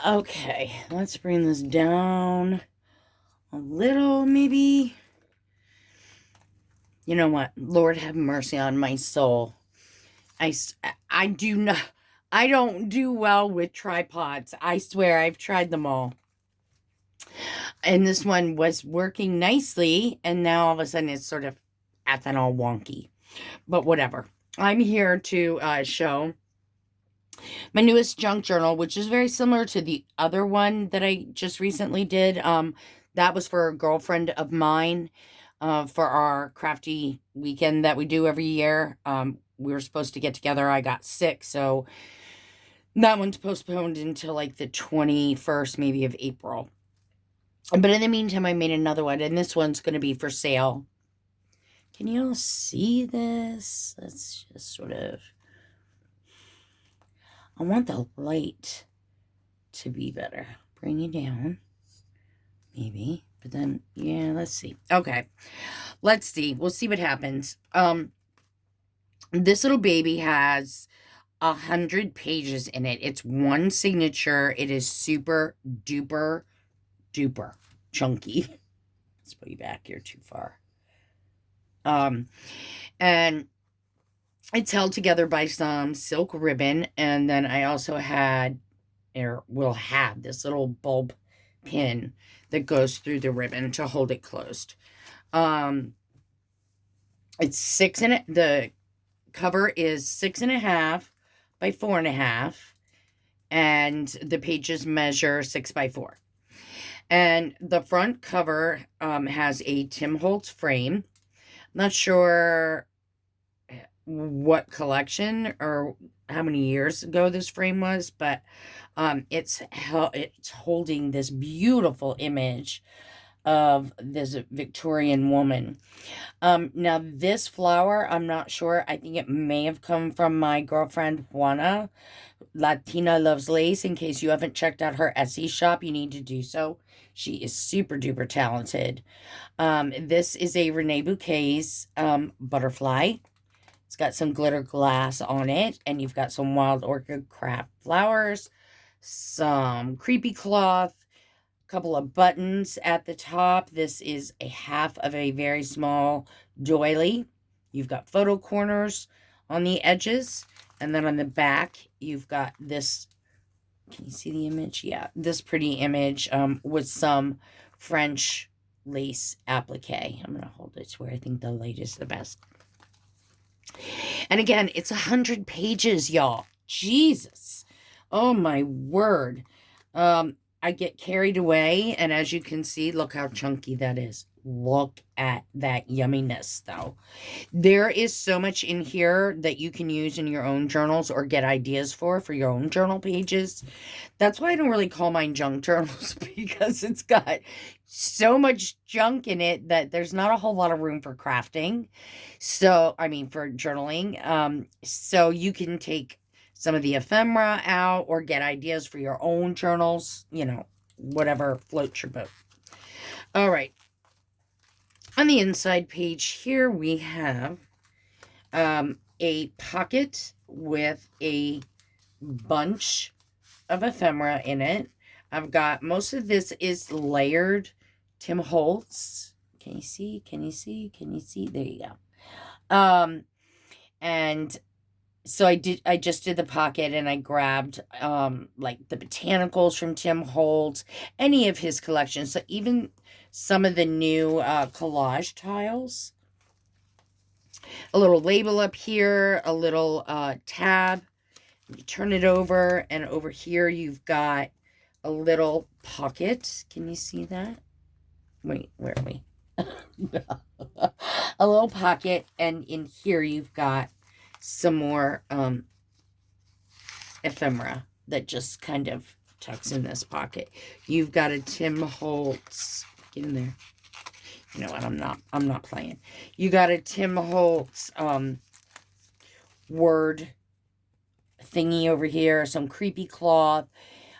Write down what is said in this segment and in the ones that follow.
Okay, let's bring this down a little, maybe. You know what? Lord have mercy on my soul. I do not, I don't do well with tripods. I swear I've tried them all. And this one was working nicely, and now all of a sudden it's sort of acting all wonky. But whatever. I'm here to show my newest junk journal, which is very similar to the other one that I just recently did. That was for a girlfriend of mine for our crafty weekend that we do every year. We were supposed to get together. I got sick, so that one's postponed until like the 21st, maybe of April. But in the meantime, I made another one, and this one's going to be for sale. Can you all see this? Let's just sort of. I want the light to be better. Bring it down. Maybe. But then, yeah, let's see. Okay. Let's see. We'll see what happens. This little baby has 100 pages in it. It's one signature. It is super duper duper chunky. Let's put you back here too far. And it's held together by some silk ribbon, and then I also had, or will have, this little bulb pin that goes through the ribbon to hold it closed. It's the cover is 6.5 by 4.5, and the pages measure 6 by 4. And the front cover has a Tim Holtz frame. Not sure what collection or how many years ago this frame was, but it's holding this beautiful image of this Victorian woman. Now this flower, I'm not sure. I think it may have come from my girlfriend Juana. Latina Loves Lace. In case you haven't checked out her Etsy shop, you need to do so. She is super duper talented. This is a Rene Bouquet's butterfly. It's got some glitter glass on it, and you've got some wild orchid craft flowers, some creepy cloth, a couple of buttons at the top. This is a half of a very small doily. You've got photo corners on the edges, and then on the back, you've got this. Can you see the image? Yeah, this pretty image with some French lace applique. I'm going to hold it to where I think the light is the best. And again, it's 100 pages, y'all. Jesus. Oh, my word. I get carried away, and as you can see, look how chunky that is. Look at that yumminess, though. There is so much in here that you can use in your own journals or get ideas for your own journal pages. That's why I don't really call mine junk journals, because it's got so much junk in it that there's not a whole lot of room for crafting. So, I mean, for journaling. So you can take some of the ephemera out or get ideas for your own journals, whatever floats your boat. All right. On the inside page here, we have a pocket with a bunch of ephemera in it. I've got, most of this is layered Tim Holtz. Can you see? Can you see? Can you see? There you go. And so I just did the pocket, and I grabbed like the botanicals from Tim Holtz, any of his collections. So even some of the new collage tiles. A little label up here, a little tab. You turn it over, and over here you've got a little pocket. Can you see that? Wait, where are we? A little pocket, and in here you've got some more ephemera that just kind of tucks in this pocket. You've got a Tim Holtz. Get in there. You know what? I'm not playing. You got a Tim Holtz word thingy over here, some creepy cloth,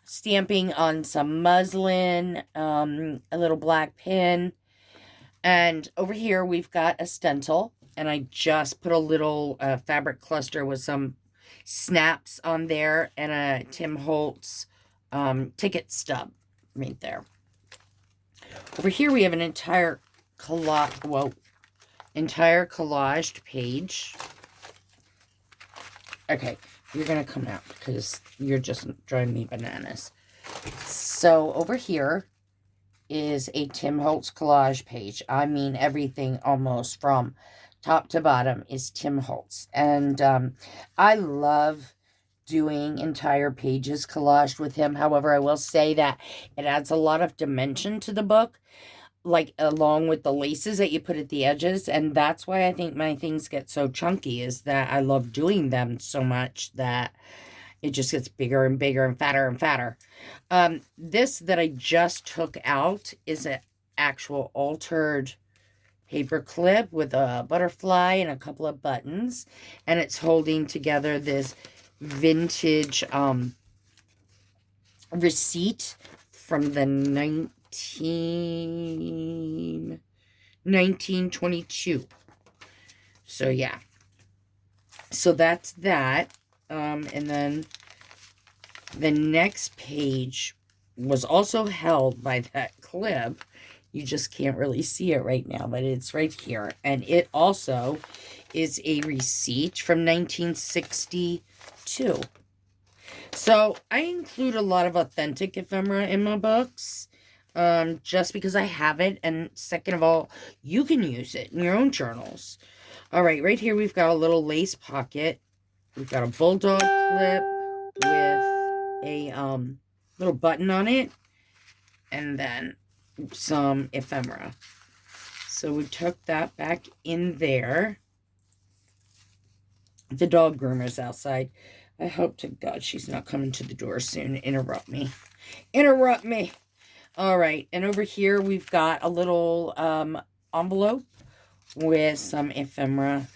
stamping on some muslin, a little black pin. And over here we've got a stencil, and I just put a little fabric cluster with some snaps on there, and a Tim Holtz ticket stub right there. Over here we have an entire entire collaged page. Okay, you're gonna come out because you're just driving me bananas. So over here is a Tim Holtz collage page. I mean, everything almost from top to bottom is Tim Holtz. And I love doing entire pages collaged with him. However, I will say that it adds a lot of dimension to the book, like along with the laces that you put at the edges. And that's why I think my things get so chunky, is that I love doing them so much that it just gets bigger and bigger and fatter and fatter. This that I just took out is an actual altered paper clip with a butterfly and a couple of buttons. And it's holding together this vintage receipt from the 1922. So yeah. So that's that. And then the next page was also held by that clip. You just can't really see it right now, but it's right here. And it also is a receipt from 1962. So I include a lot of authentic ephemera in my books, just because I have it. And second of all, you can use it in your own journals. All right, right here we've got a little lace pocket. We've got a bulldog clip with a little button on it, and then some ephemera. So we took that back in there. The dog groomer's outside. I hope to God she's not coming to the door soon. Interrupt me. Interrupt me. All right. And over here we've got a little envelope with some ephemera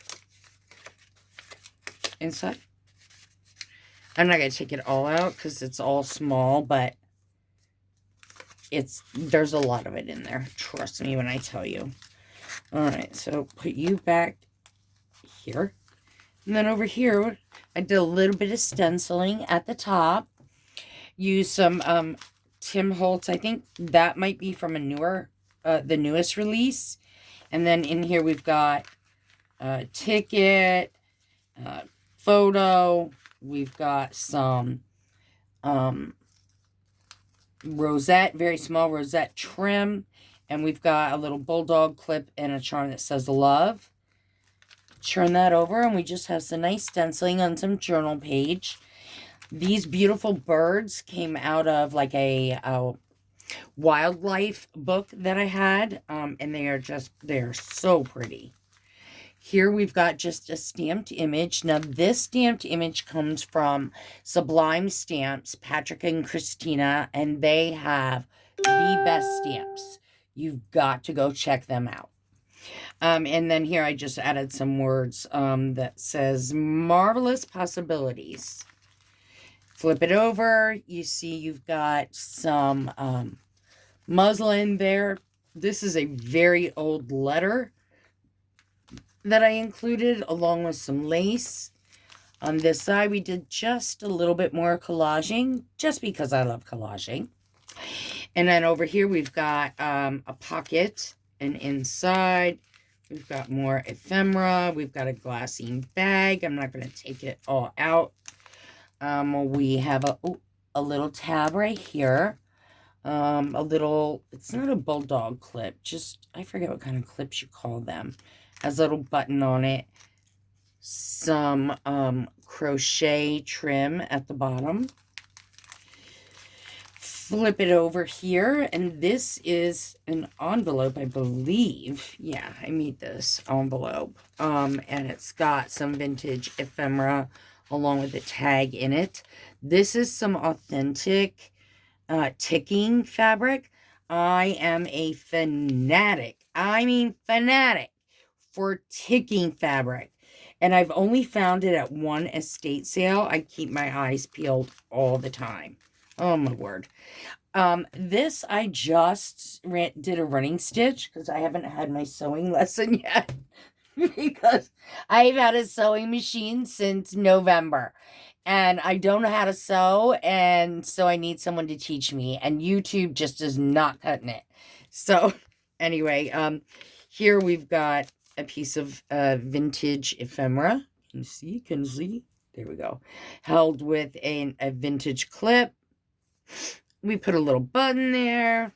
inside. I'm not going to take it all out because it's all small, but there's a lot of it in there. Trust me when I tell you. All right, so put you back here. And then over here, I did a little bit of stenciling at the top. Use some Tim Holtz. I think that might be from the newest release. And then in here we've got a ticket, photo. We've got some rosette, very small rosette trim. And we've got a little bulldog clip and a charm that says love. Turn that over and we just have some nice stenciling on some journal page. These beautiful birds came out of like a wildlife book that I had. And they're so pretty. Here we've got just a stamped image. Now this stamped image comes from Sublime Stamps, Patrick and Christina, and they have the best stamps. You've got to go check them out. And then here I just added some words that says marvelous possibilities. Flip it over. You see you've got some muslin there. This is a very old letter that I included along with some lace. On this side, we did just a little bit more collaging, just because I love collaging. And then over here, we've got a pocket, and inside, we've got more ephemera. We've got a glassine bag. I'm not going to take it all out. We have a little tab right here. It's not a bulldog clip, I forget what kind of clips you call them. Has a little button on it. Some crochet trim at the bottom. Flip it over here, and this is an envelope, I believe. Yeah, I made this envelope. And it's got some vintage ephemera along with a tag in it. This is some authentic ticking fabric. I am a fanatic. I mean fanatic for ticking fabric. And I've only found it at one estate sale. I keep my eyes peeled all the time. Oh my word. This I just did a running stitch because I haven't had my sewing lesson yet. because I've had a sewing machine since November and I don't know how to sew, and so I need someone to teach me, and YouTube just is not cutting it. So anyway, here we've got a piece of vintage ephemera. Can you see? Can you see? There we go. Held with a vintage clip. We put a little button there.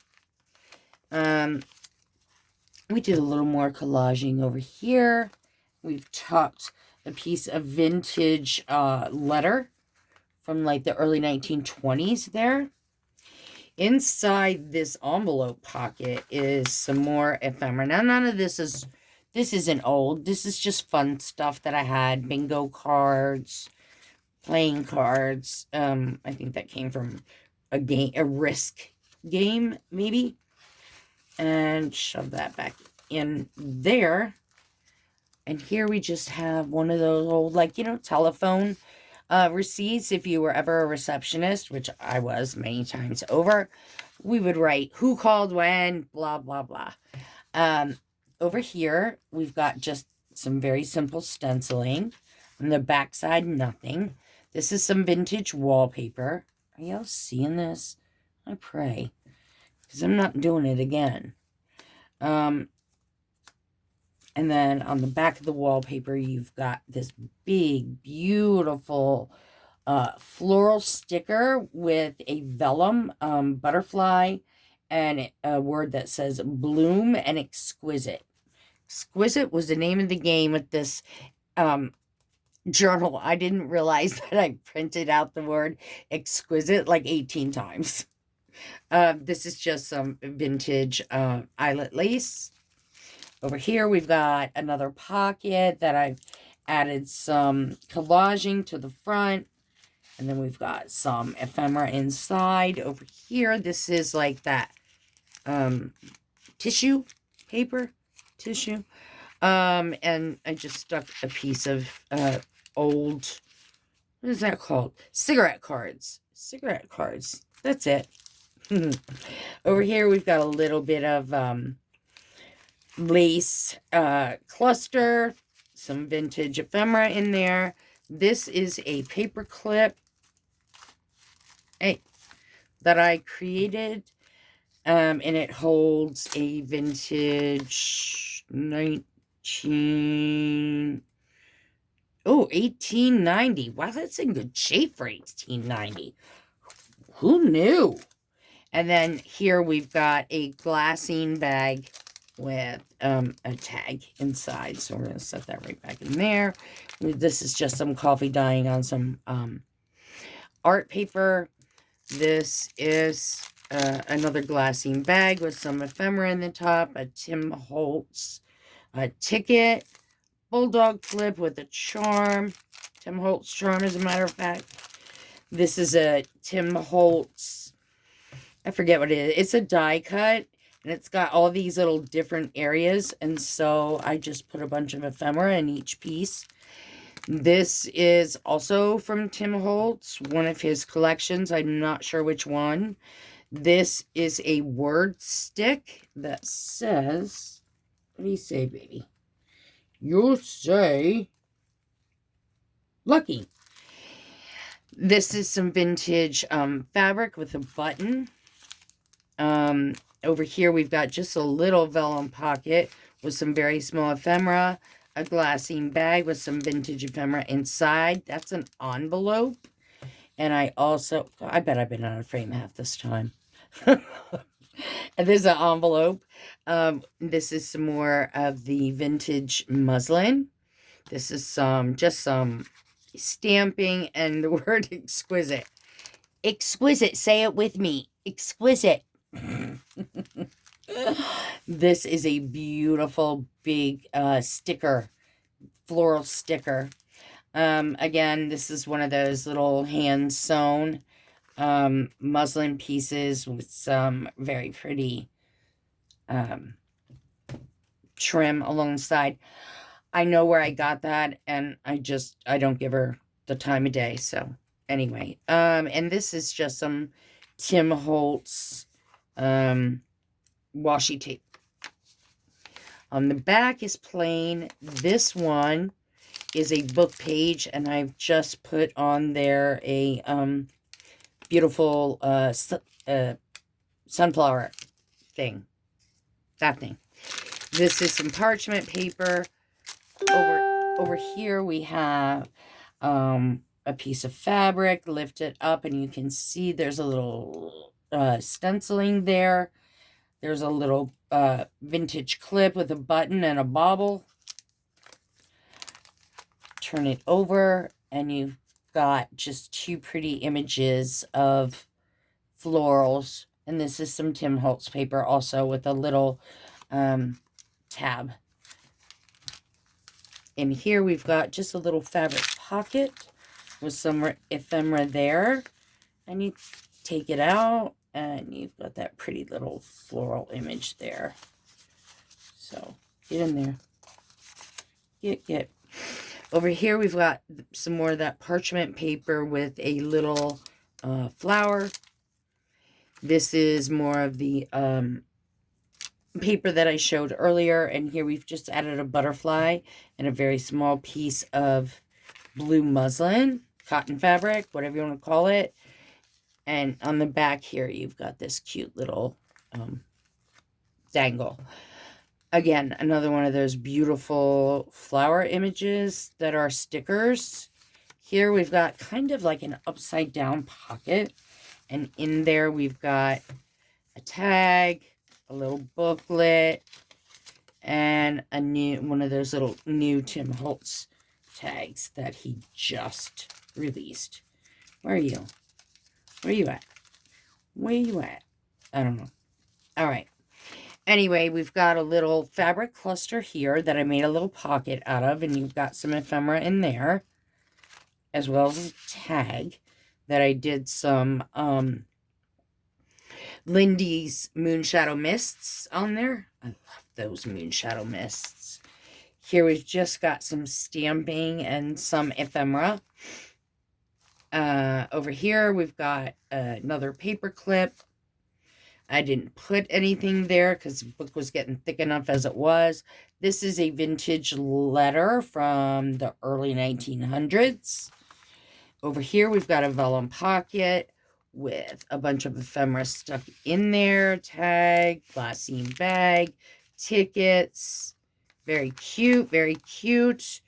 We did a little more collaging over here. We've tucked a piece of vintage letter from like the early 1920s there. Inside this envelope pocket is some more ephemera. Now, none of this isn't old. This is just fun stuff that I had. Bingo cards, playing cards. I think that came from a Risk game, maybe. And shove that back in there. And here we just have one of those old, like, telephone receipts. If you were ever a receptionist, which I was many times over, we would write who called when, blah, blah, blah. Over here, we've got just some very simple stenciling. On the back side, nothing. This is some vintage wallpaper. Are y'all seeing this? I pray, because I'm not doing it again. And then on the back of the wallpaper, you've got this big, beautiful floral sticker with a vellum butterfly and a word that says bloom and exquisite. Exquisite was the name of the game with this journal. I didn't realize that I printed out the word exquisite like 18 times. This is just some vintage eyelet lace. Over here, we've got another pocket that I've added some collaging to the front. And then we've got some ephemera inside. Over here, this is like that tissue paper. And I just stuck a piece of old, what is that called? Cigarette cards. That's it. Over here, we've got a little bit of lace cluster, some vintage ephemera in there. This is a paper clip that I created, and it holds a vintage 1890. Wow, that's in good shape for 1890. Who knew? And then here we've got a glassine bag with a tag inside. So we're going to set that right back in there. This is just some coffee dyeing on some art paper. This is another glassine bag with some ephemera in the top, a Tim Holtz ticket, bulldog clip with a charm. Tim Holtz charm, as a matter of fact. This is a Tim Holtz, I forget what it is. It's a die cut, and it's got all these little different areas, and so I just put a bunch of ephemera in each piece. This is also from Tim Holtz, one of his collections. I'm not sure which one. This is a word stick that says, what do you say, baby? You say lucky. This is some vintage fabric with a button. Over here, we've got just a little vellum pocket with some very small ephemera, a glassine bag with some vintage ephemera inside. That's an envelope. And I bet I've been out of frame half this time. And there's an envelope. This is some more of the vintage muslin. This is just some stamping and the word exquisite. Exquisite. Say it with me. Exquisite. This is a beautiful big sticker, floral sticker. Again, this is one of those little hand sewn muslin pieces with some very pretty trim alongside. I know where I got that, and I don't give her the time of day. So anyway, and this is just some Tim Holtz washi tape. On the back is plain. This one is a book page, and I've just put on there a beautiful sunflower thing. That thing. This is some parchment paper. Over here we have a piece of fabric. Lift it up and you can see there's a little stenciling there. There's a little vintage clip with a button and a bauble. Turn it over and you've got just two pretty images of florals. And this is some Tim Holtz paper also with a little tab. And here we've got just a little fabric pocket with some ephemera there. And you take it out and you've got that pretty little floral image there. So get in there. Get. Over here we've got some more of that parchment paper with a little flower. This is more of the paper that I showed earlier, and here we've just added a butterfly and a very small piece of blue muslin, cotton fabric, whatever you want to call it. And on the back here you've got this cute little dangle. Again, another one of those beautiful flower images that are stickers. Here we've got kind of like an upside down pocket, and in there we've got a tag, a little booklet, and a new one of those little new Tim Holtz tags that he just released. Where are you? Where are you at? Where you at? I don't know. All right. Anyway, we've got a little fabric cluster here that I made a little pocket out of, and you've got some ephemera in there, as well as a tag that I did some Lindy's Moonshadow Mists on there. I love those Moonshadow Mists. Here we've just got some stamping and some ephemera. Over here we've got another paper clip. I didn't put anything there because the book was getting thick enough as it was. This is a vintage letter from the early 1900s. Over here we've got a vellum pocket with a bunch of ephemera stuck in there. Tag, glassine bag, tickets. Very cute, very cute.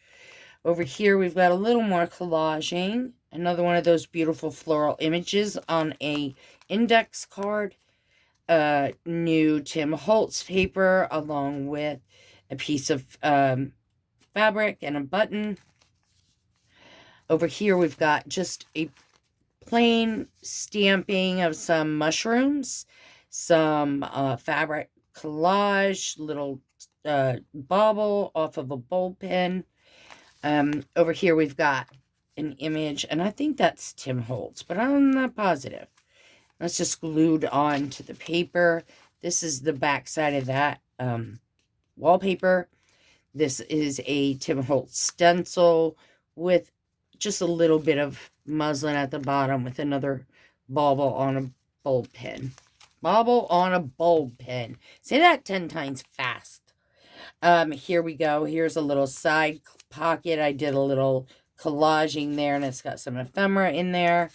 Over here we've got a little more collaging. Another one of those beautiful floral images on a index card. New Tim Holtz paper along with a piece of fabric and a button. Over here we've got just a plain stamping of some mushrooms, some fabric collage, little bauble off of a bowl pen. Over here we've got an image, and I think that's Tim Holtz, but I'm not positive. That's just glued on to the paper. This is the back side of that wallpaper. This is a Tim Holtz stencil with just a little bit of muslin at the bottom with another bauble on a bulb pen. Bauble on a bulb pen. Say that 10 times fast. Here we go. Here's a little side pocket. I did a little collaging there, and it's got some ephemera in there.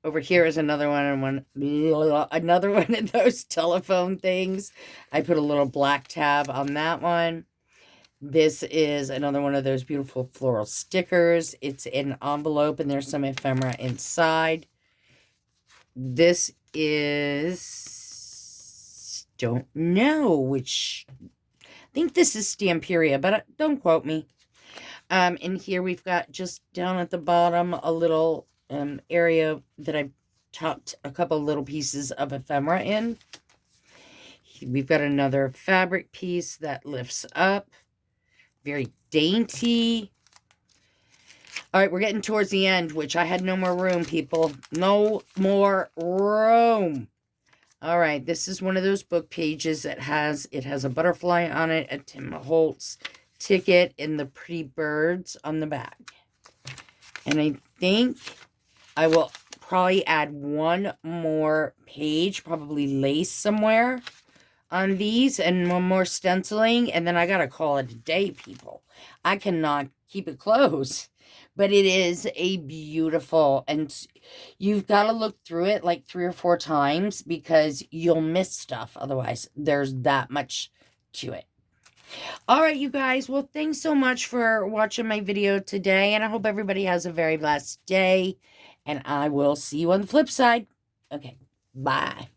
Over here is another one of those telephone things. I put a little black tab on that one. This is another one of those beautiful floral stickers. It's an envelope, and there's some ephemera inside. This is, don't know which, I think this is Stamperia, but don't quote me. And here we've got just down at the bottom a little area that I tucked a couple little pieces of ephemera in. We've got another fabric piece that lifts up. Very dainty. All right, we're getting towards the end, which I had no more room, people. No more room. All right, this is one of those book pages that has a butterfly on it, a Tim Holtz ticket, and the pretty birds on the back. And I think I will probably add one more page, probably lace somewhere on these and one more stenciling, and then I gotta call it a day, people. I cannot keep it closed. But it is a beautiful, and you've got to look through it like 3 or 4 times because you'll miss stuff. Otherwise, there's that much to it. All right, you guys. Well, thanks so much for watching my video today, and I hope everybody has a very blessed day, and I will see you on the flip side. Okay, bye.